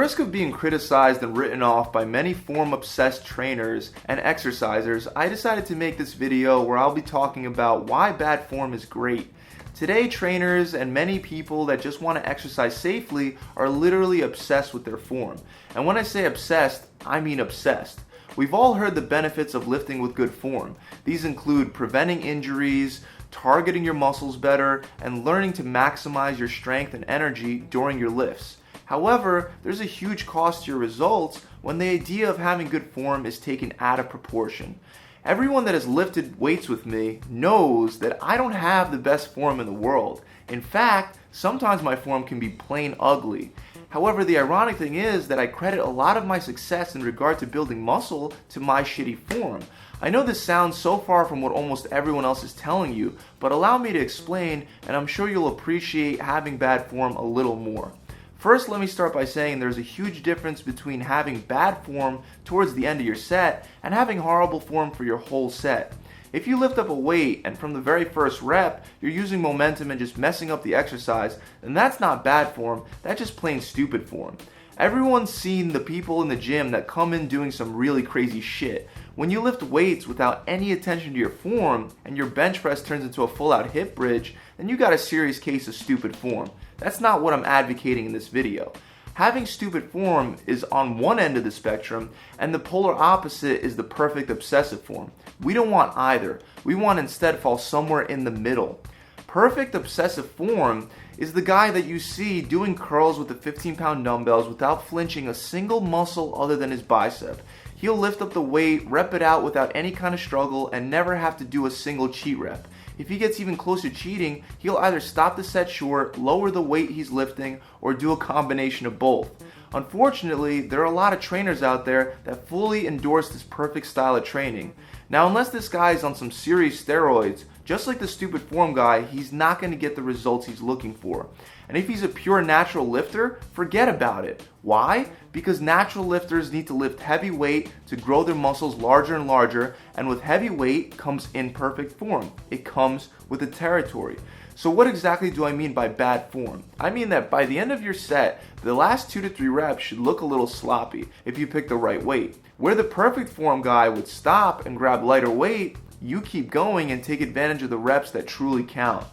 risk of being criticized and written off by many form-obsessed trainers and exercisers, I decided to make this video where I'll be talking about why bad form is great. Today, trainers and many people that just want to exercise safely are literally obsessed with their form. And when I say obsessed, I mean obsessed. We've all heard the benefits of lifting with good form. These include preventing injuries, targeting your muscles better, and learning to maximize your strength and energy during your lifts. However, there's a huge cost to your results when the idea of having good form is taken out of proportion. Everyone that has lifted weights with me knows that I don't have the best form in the world. In fact, sometimes my form can be plain ugly. However, the ironic thing is that I credit a lot of my success in regard to building muscle to my shitty form. I know this sounds so far from what almost everyone else is telling you, but allow me to explain, and I'm sure you'll appreciate having bad form a little more. First, let me start by saying there's a huge difference between having bad form towards the end of your set and having horrible form for your whole set. If you lift up a weight and from the very first rep, you're using momentum and just messing up the exercise, then that's not bad form, that's just plain stupid form. Everyone's seen the people in the gym that come in doing some really crazy shit. When you lift weights without any attention to your form and your bench press turns into a full-out hip bridge, then you got a serious case of stupid form. That's not what I'm advocating in this video. Having stupid form is on one end of the spectrum, and the polar opposite is the perfect obsessive form. We don't want either. We want instead fall somewhere in the middle. Perfect obsessive form is the guy that you see doing curls with the 15-pound dumbbells without flinching a single muscle other than his bicep. He'll lift up the weight, rep it out without any kind of struggle, and never have to do a single cheat rep. If he gets even close to cheating, he'll either stop the set short, lower the weight he's lifting, or do a combination of both. Unfortunately, there are a lot of trainers out there that fully endorse this perfect style of training. Now, unless this guy is on some serious steroids, just like the stupid form guy, he's not going to get the results he's looking for. And if he's a pure natural lifter, forget about it. Why? Because natural lifters need to lift heavy weight to grow their muscles larger and larger, and with heavy weight comes imperfect form. It comes with the territory. So what exactly do I mean by bad form? I mean that by the end of your set, the last 2 to 3 reps should look a little sloppy if you pick the right weight. Where the perfect form guy would stop and grab lighter weight, you keep going and take advantage of the reps that truly count.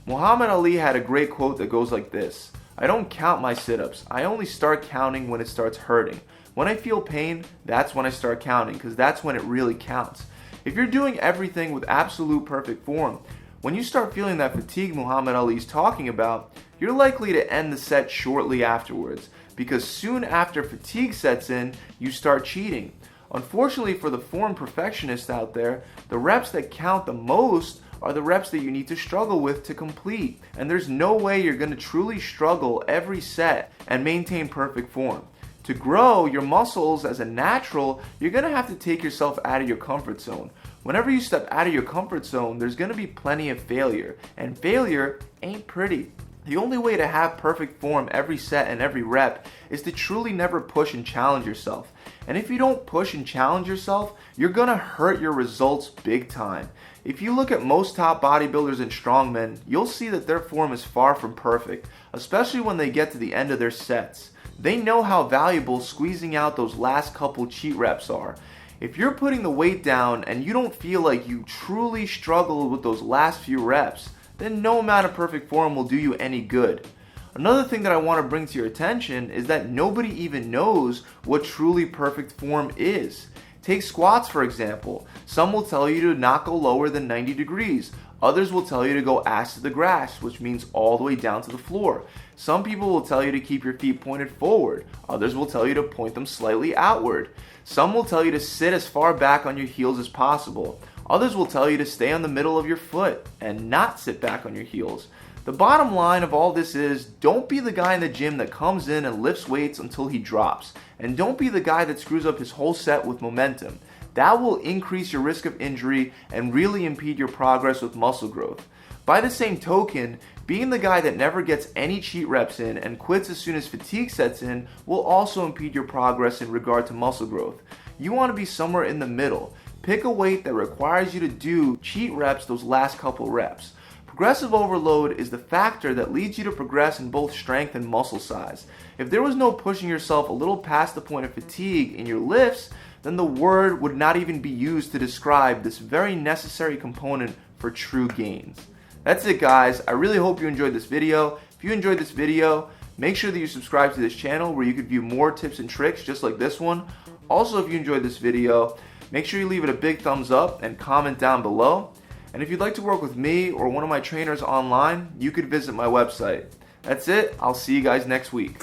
Muhammad Ali had a great quote that goes like this: "I don't count my sit-ups, I only start counting when it starts hurting. When I feel pain, that's when I start counting, because that's when it really counts." If you're doing everything with absolute perfect form, when you start feeling that fatigue Muhammad Ali is talking about, you're likely to end the set shortly afterwards, because soon after fatigue sets in, you start cheating. Unfortunately for the form perfectionists out there, the reps that count the most are the reps that you need to struggle with to complete. And there's no way you're going to truly struggle every set and maintain perfect form. To grow your muscles as a natural, you're going to have to take yourself out of your comfort zone. Whenever you step out of your comfort zone, there's going to be plenty of failure. And failure ain't pretty. The only way to have perfect form every set and every rep is to truly never push and challenge yourself. And if you don't push and challenge yourself, you're gonna hurt your results big time. If you look at most top bodybuilders and strongmen, you'll see that their form is far from perfect, especially when they get to the end of their sets. They know how valuable squeezing out those last couple cheat reps are. If you're putting the weight down and you don't feel like you truly struggled with those last few reps, then no amount of perfect form will do you any good. Another thing that I want to bring to your attention is that nobody even knows what truly perfect form is. Take squats for example. Some will tell you to not go lower than 90 degrees. Others will tell you to go ass to the grass, which means all the way down to the floor. Some people will tell you to keep your feet pointed forward. Others will tell you to point them slightly outward. Some will tell you to sit as far back on your heels as possible. Others will tell you to stay on the middle of your foot and not sit back on your heels. The bottom line of all this is, don't be the guy in the gym that comes in and lifts weights until he drops. And don't be the guy that screws up his whole set with momentum. That will increase your risk of injury and really impede your progress with muscle growth. By the same token, being the guy that never gets any cheat reps in and quits as soon as fatigue sets in will also impede your progress in regard to muscle growth. You want to be somewhere in the middle. Pick a weight that requires you to do cheat reps those last couple reps. Progressive overload is the factor that leads you to progress in both strength and muscle size. If there was no pushing yourself a little past the point of fatigue in your lifts, then the word would not even be used to describe this very necessary component for true gains. That's it, guys. I really hope you enjoyed this video. If you enjoyed this video, make sure that you subscribe to this channel where you can view more tips and tricks just like this one. Also, if you enjoyed this video, make sure you leave it a big thumbs up and comment down below. And if you'd like to work with me or one of my trainers online, you could visit my website. That's it. I'll see you guys next week.